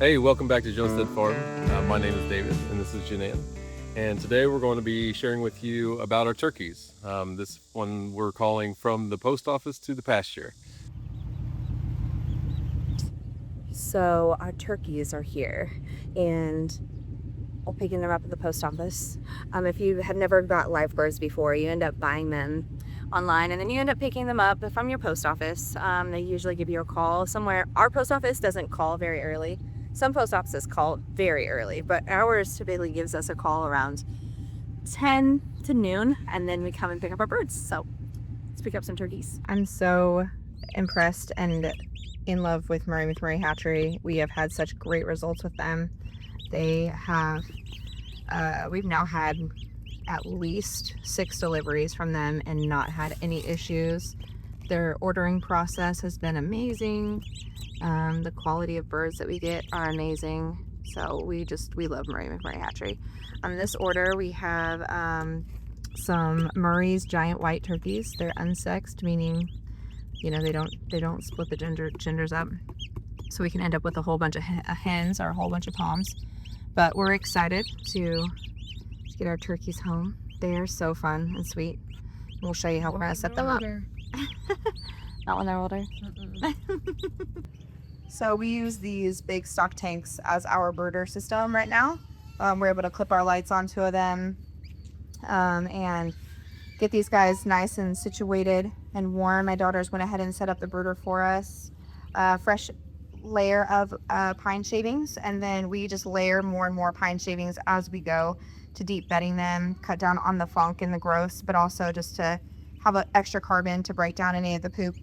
Hey, welcome back to Jonestead Farm. My name is David and this is Janelle. And today we're going to be sharing with you about our turkeys. This one we're calling From the Post Office to the Pasture. So our turkeys are here and we're picking them up at the post office. If you have never got live birds before, you end up buying them online and then you end up picking them up from your post office. They usually give you a call somewhere. Our post office doesn't call very early. Some post offices call very early, but ours typically gives us a call around 10 to noon, and then we come and pick up our birds. So let's pick up some turkeys. I'm so impressed and in love with Murray Hatchery. We have had such great results with them. They have, we've now had at least 6 deliveries from them and not had any issues. Their ordering process has been amazing. The quality of birds that we get are amazing. So we love Murray Hatchery. On this order, we have some Murray's giant white turkeys. They're unsexed, meaning, you know, they don't split the genders up. So we can end up with a whole bunch of hens or a whole bunch of poms. But we're excited to get our turkeys home. They are so fun and sweet. We'll show you how we're gonna set them up. Not when they're older. So we use these big stock tanks as our brooder system right now. We're able to clip our lights onto them and get these guys nice and situated and warm. My daughters went ahead and set up the brooder for us. Fresh layer of pine shavings, and then we just layer more and more pine shavings as we go to deep bedding them, cut down on the funk and the gross, but also just to have an extra carbon to break down any of the poop.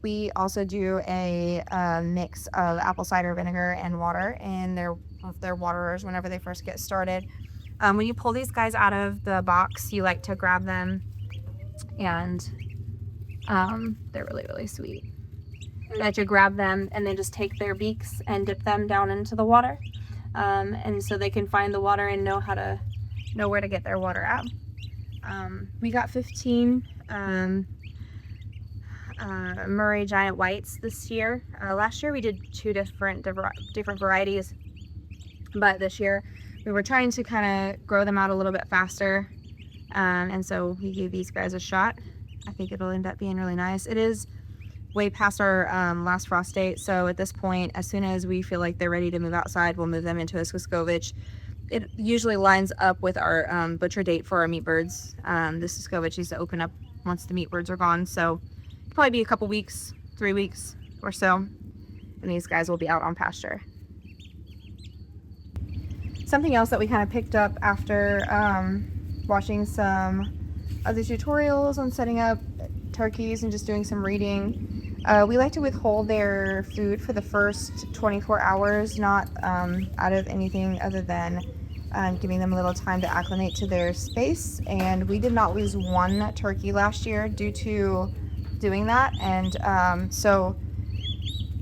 We also do a mix of apple cider vinegar and water in their waterers whenever they first get started. When you pull these guys out of the box, you like to grab them, and they're really, really sweet. That you grab them and then just take their beaks and dip them down into the water, and so they can find the water and know where to get their water at. We got 15 Murray giant whites this year. Last year we did 2 different varieties, but this year we were trying to kind of grow them out a little bit faster, and so we gave these guys a shot. I think it'll end up being really nice. It is way past our last frost date, so at this point, as soon as we feel like they're ready to move outside, we'll move them into a Swiskovich. It usually lines up with our butcher date for our meat birds. The Swiskovich needs to open up once the meat birds are gone, so probably be a couple weeks, 3 weeks or so, and these guys will be out on pasture. Something else that we kind of picked up after watching some other tutorials on setting up turkeys and just doing some reading, we like to withhold their food for the first 24 hours, not out of anything other than giving them a little time to acclimate to their space. And we did not lose 1 turkey last year due to doing that, and so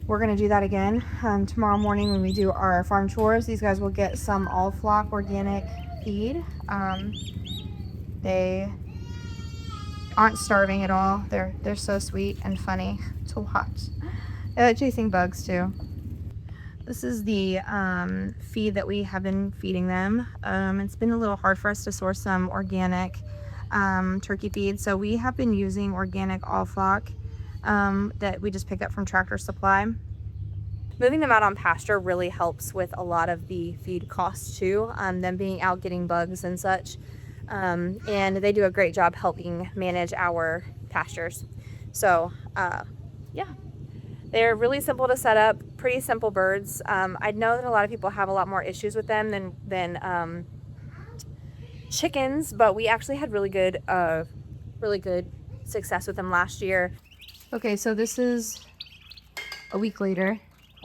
we're going to do that again tomorrow morning when we do our farm chores. These guys will get some all flock organic feed. They aren't starving at all. They're so sweet and funny to watch. They like chasing bugs too. This is the feed that we have been feeding them. It's been a little hard for us to source some organic turkey feed, so we have been using organic all flock that we just pick up from Tractor Supply. Moving them out on pasture really helps with a lot of the feed costs too, them being out getting bugs and such, and they do a great job helping manage our pastures. So yeah, they're really simple to set up, pretty simple birds. I know that a lot of people have a lot more issues with them than chickens, but we actually had really good success with them last year. Okay, so this is a week later.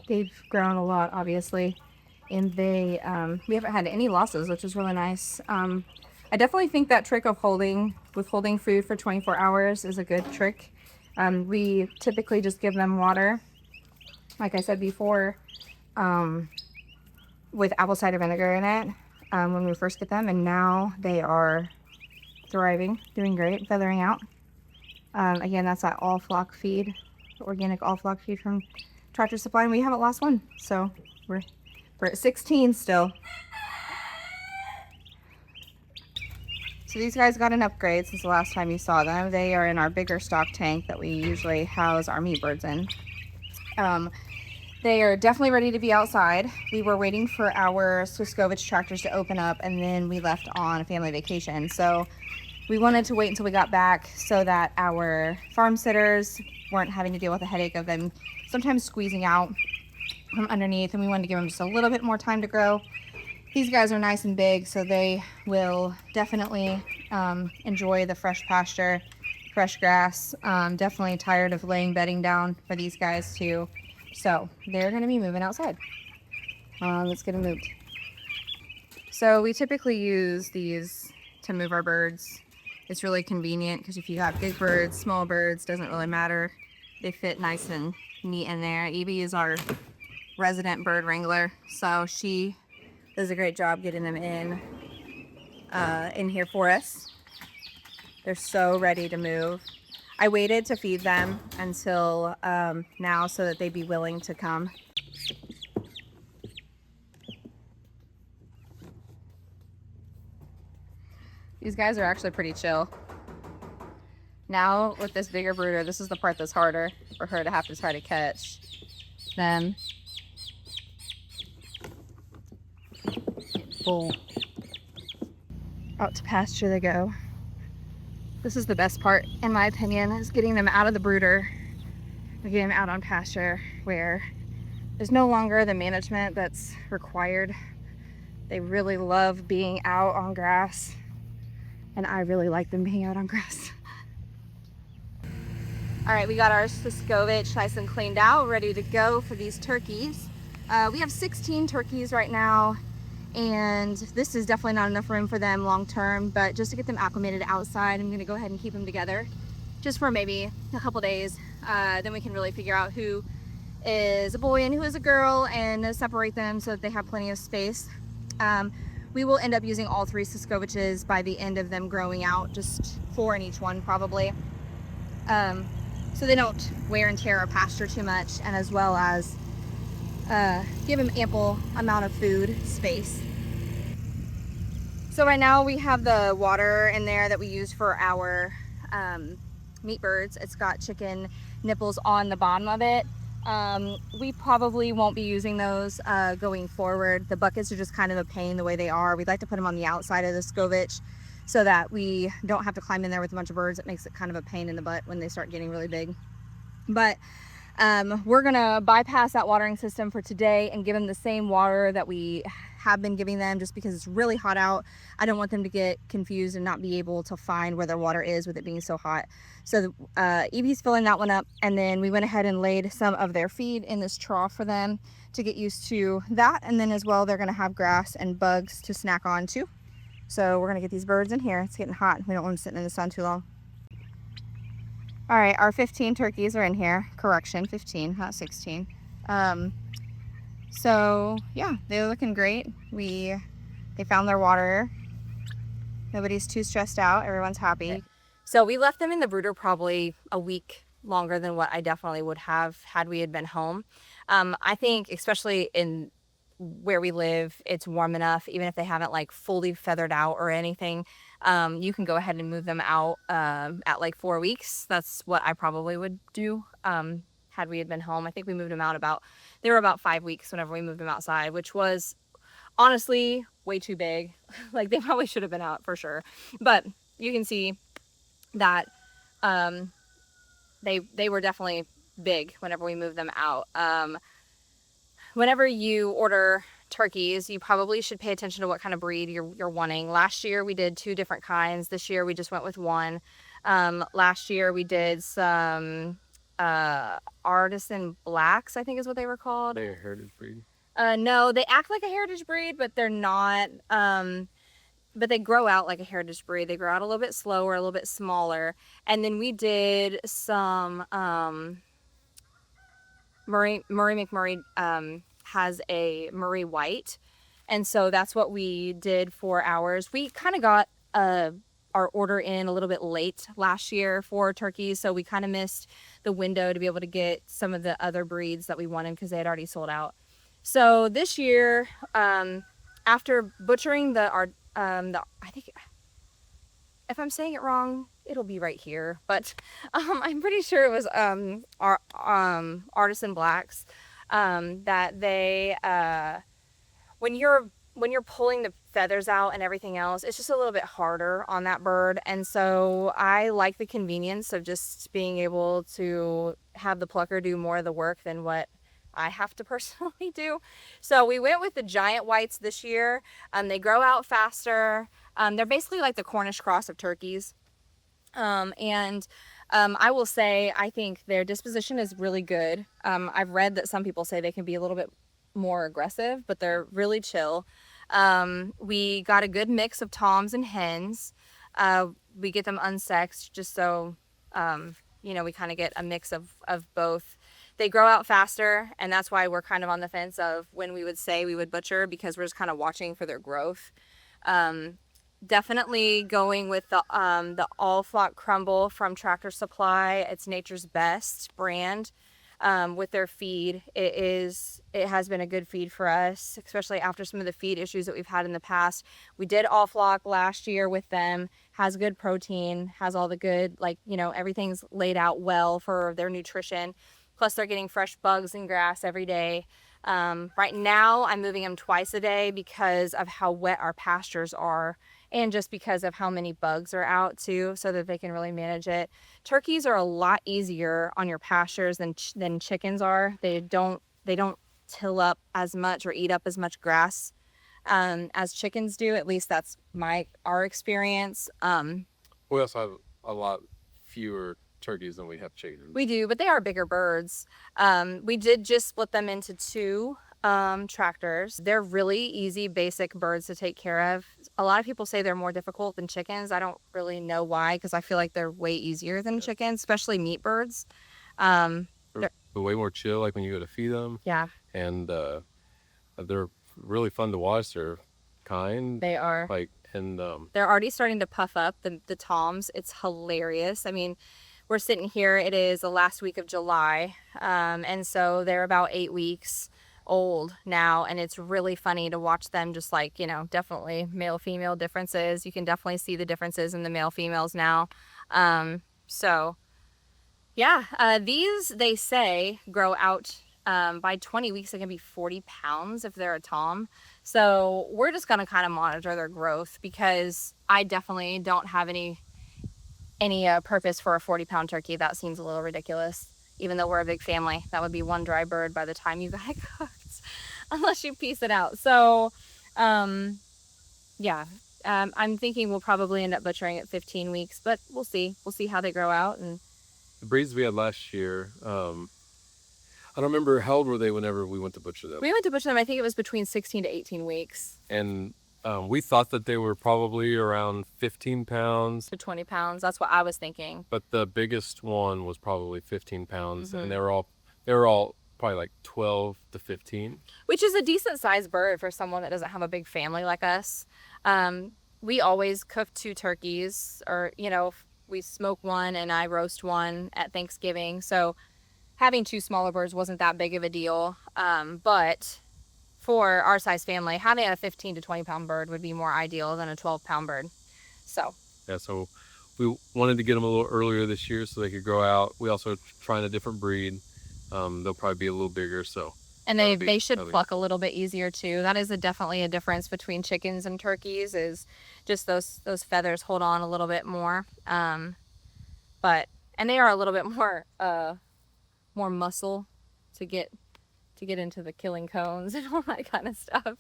They've grown a lot, obviously, and we haven't had any losses, which is really nice. I definitely think that trick of withholding food for 24 hours is a good trick. We typically just give them water, like I said before, with apple cider vinegar in it when we first get them, and now they are thriving, doing great, feathering out. Again, that's that all flock feed, organic all flock feed from Tractor Supply, and we haven't lost one. So we're at 16 still. So these guys got an upgrade since the last time you saw them. They are in our bigger stock tank that we usually house our meat birds in. They are definitely ready to be outside. We were waiting for our Swiskovich tractors to open up, and then we left on a family vacation. So we wanted to wait until we got back so that our farm sitters weren't having to deal with the headache of them sometimes squeezing out from underneath, and we wanted to give them just a little bit more time to grow. These guys are nice and big, so they will definitely enjoy the fresh pasture, fresh grass. Definitely tired of laying bedding down for these guys too. So they're going to be moving outside. Let's get them moved. So we typically use these to move our birds. It's really convenient because if you have big birds, small birds, doesn't really matter. They fit nice and neat in there. Evie is our resident bird wrangler, so she does a great job getting them in here for us. They're so ready to move. I waited to feed them until now so that they'd be willing to come. These guys are actually pretty chill. Now with this bigger brooder, this is the part that's harder for her to have to try to catch them. Full. Out to pasture they go. This is the best part, in my opinion, is getting them out of the brooder and getting them out on pasture where there's no longer the management that's required. They really love being out on grass, and I really like them being out on grass. All right, we got our Swiskovich nice and cleaned out, ready to go for these turkeys. We have 16 turkeys right now, and this is definitely not enough room for them long term, but just to get them acclimated outside, I'm gonna go ahead and keep them together just for maybe a couple days. Then we can really figure out who is a boy and who is a girl and separate them so that they have plenty of space. We will end up using all 3 Swiskoviches by the end of them growing out, just 4 in each one probably. So they don't wear and tear our pasture too much, and as well as give them ample amount of food space. So right now we have the water in there that we use for our meat birds. It's got chicken nipples on the bottom of it. We probably won't be using those going forward. The buckets are just kind of a pain the way they are. We'd like to put them on the outside of the Swiskovich so that we don't have to climb in there with a bunch of birds. It makes it kind of a pain in the butt when they start getting really big. But we're gonna bypass that watering system for today and give them the same water that we have been giving them, just because it's really hot out. I don't want them to get confused and not be able to find where their water is with it being so hot. So Evie's filling that one up, and then we went ahead and laid some of their feed in this trough for them to get used to that. And then as well, they're gonna have grass and bugs to snack on too. So we're gonna get these birds in here. It's getting hot. We don't want them sitting in the sun too long. All right, our 15 turkeys are in here. Correction, 15, not 16. So yeah, they're looking great. They found their water. Nobody's too stressed out. Everyone's happy. So we left them in the brooder probably a week longer than what I definitely would have had we had been home. I think especially in where we live, it's warm enough, even if they haven't like fully feathered out or anything. You can go ahead and move them out at like 4 weeks. That's what I probably would do had we had been home. I think we moved them out they were about 5 weeks whenever we moved them outside, which was honestly way too big. Like they probably should have been out for sure. But you can see that they were definitely big whenever we moved them out. Whenever you order turkeys, you probably should pay attention to what kind of breed you're wanting. Last year we did 2 different kinds. This year we just went with one. Last year we did some artisan blacks, I think is what they were called. They're a heritage breed. No, they act like a heritage breed, but they're not. But they grow out like a heritage breed. They grow out a little bit slower, a little bit smaller. And then we did some Murray McMurray has a Murray White, and so that's what we did for ours. We kind of got our order in a little bit late last year for turkeys, so we kind of missed the window to be able to get some of the other breeds that we wanted because they had already sold out. So this year, after butchering I think, if I'm saying it wrong, it'll be right here, but I'm pretty sure it was Artisan Blacks, that they when you're pulling the feathers out and everything else, it's just a little bit harder on that bird. And so I like the convenience of just being able to have the plucker do more of the work than what I have to personally do. So we went with the giant whites this year. They grow out faster. They're basically like the Cornish cross of turkeys. I will say, I think their disposition is really good. I've read that some people say they can be a little bit more aggressive, but they're really chill. We got a good mix of toms and hens. We get them unsexed just so, we kind of get a mix of both. They grow out faster, and that's why we're kind of on the fence of when we would say we would butcher, because we're just kind of watching for their growth. Definitely going with the All Flock Crumble from Tractor Supply. It's Nature's Best brand. With their feed, it has been a good feed for us, especially after some of the feed issues that we've had in the past. We did All Flock last year with them. Has good protein, has all the good, everything's laid out well for their nutrition. Plus they're getting fresh bugs and grass every day. Right now I'm moving them twice a day because of how wet our pastures are, and just because of how many bugs are out too, so that they can really manage it. Turkeys are a lot easier on your pastures than chickens are. They don't till up as much or eat up as much grass as chickens do. At least that's our experience. We also have a lot fewer turkeys than we have chickens. We do, but they are bigger birds. We did just split them into two tractors. They're really easy, basic birds to take care of. A lot of people say they're more difficult than chickens. I don't really know why, because I feel like they're way easier than chickens, especially meat birds. They're way more chill, like when you go to feed them. Yeah. And they're really fun to watch. They're kind. They are. They're already starting to puff up, the toms. It's hilarious. I mean, we're sitting here, it is the last week of July, and so they're about 8 weeks old now, and it's really funny to watch them, just definitely male female differences. You can definitely see the differences in the male females now. These, they say, grow out by 20 weeks. They can be 40 pounds if they're a tom. So we're just going to kind of monitor their growth, because I definitely don't have any purpose for a 40-pound turkey. That seems a little ridiculous. Even though we're a big family, that would be one dry bird by the time you got it cooked, unless you piece it out. So, I'm thinking we'll probably end up butchering at 15 weeks, but we'll see. We'll see how they grow out. And the breeds we had last year, I don't remember, how old were they whenever we went to butcher them? We went to butcher them, I think it was between 16 to 18 weeks. And we thought that they were probably around 15 pounds to 20 pounds. That's what I was thinking. But the biggest one was probably 15 pounds, Mm-hmm. and they were all probably like 12 to 15. Which is a decent sized bird for someone that doesn't have a big family like us. We always cook 2 turkeys, or we smoke one and I roast one at Thanksgiving. So having 2 smaller birds wasn't that big of a deal. But for our size family, having a 15 to 20 pound bird would be more ideal than a 12-pound bird. So we wanted to get them a little earlier this year so they could grow out. We also trying a different breed. They'll probably be a little bigger, and they should pluck a little bit easier too. That is definitely a difference between chickens and turkeys, is just those feathers hold on a little bit more. And they are a little bit more muscle to get into the killing cones and all that kind of stuff.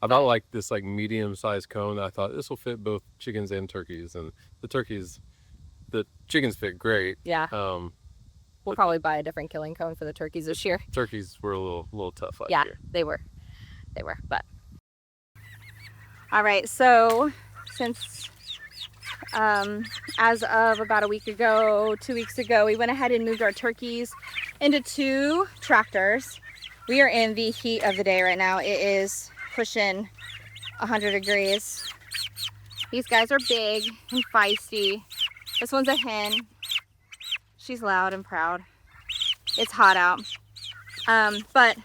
I bought like this medium-sized cone. I thought this will fit both chickens and turkeys, and the chickens fit great. Yeah. We'll probably buy a different killing cone for the turkeys this year. Turkeys were a little tough last year. Yeah, they were. But all right. So since as of about 2 weeks ago, we went ahead and moved our turkeys into 2 tractors. We are in the heat of the day right now. It is pushing 100 degrees. These guys are big and feisty. This one's a hen. She's loud and proud. It's hot out. But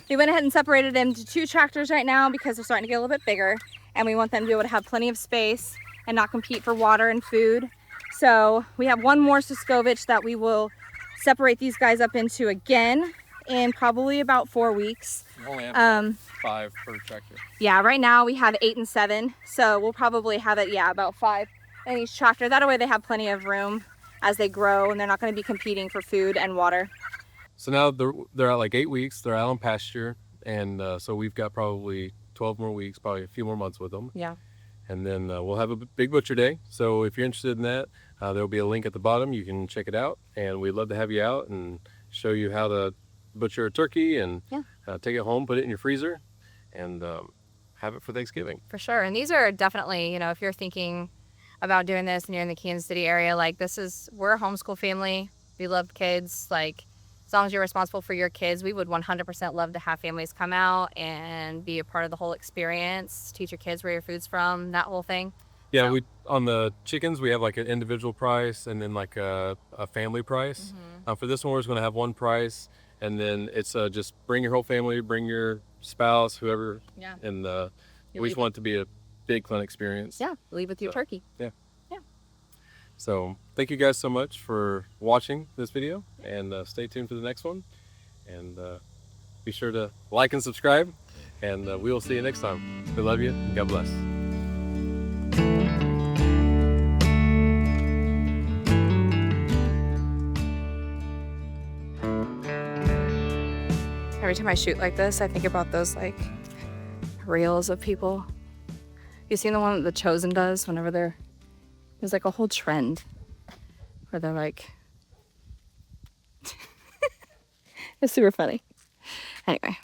we went ahead and separated them into 2 tractors right now because they're starting to get a little bit bigger, and we want them to be able to have plenty of space and not compete for water and food. So we have 1 more Suscovich that we will separate these guys up into again in probably about 4 weeks. You only have 5 per tractor. Yeah, right now we have 8 and 7, so we'll probably have it, yeah, about 5 in each tractor. That way they have plenty of room as they grow, and they're not going to be competing for food and water. So now they're at like 8 weeks. They're out on pasture, and so we've got probably 12 more weeks, probably a few more months with them. Yeah. And then we'll have a big butcher day. So if you're interested in that, there'll be a link at the bottom. You can check it out, and we'd love to have you out and show you how to butcher a turkey and take it home, put it in your freezer, and have it for Thanksgiving. For sure. And these are definitely, you know, if you're thinking about doing this and you're in the Kansas City area, like we're a homeschool family. We love kids. Like, as long as you're responsible for your kids, we would 100% love to have families come out and be a part of the whole experience, teach your kids where your food's from, that whole thing. Yeah, so on the chickens, we have like an individual price and then like a family price. For this one, we're just going to have 1 price, and then it's just bring your whole family, bring your spouse, whoever, and we just want it to be a big fun experience. Yeah, leave with your turkey. Yeah. So thank you guys so much for watching this video, and stay tuned for the next one, and be sure to like and subscribe, and we will see you next time. We love you. God bless. Every time I shoot like this, I think about those like reels of people. You seen the one that The Chosen does whenever there's like a whole trend where they're like, it's super funny. Anyway.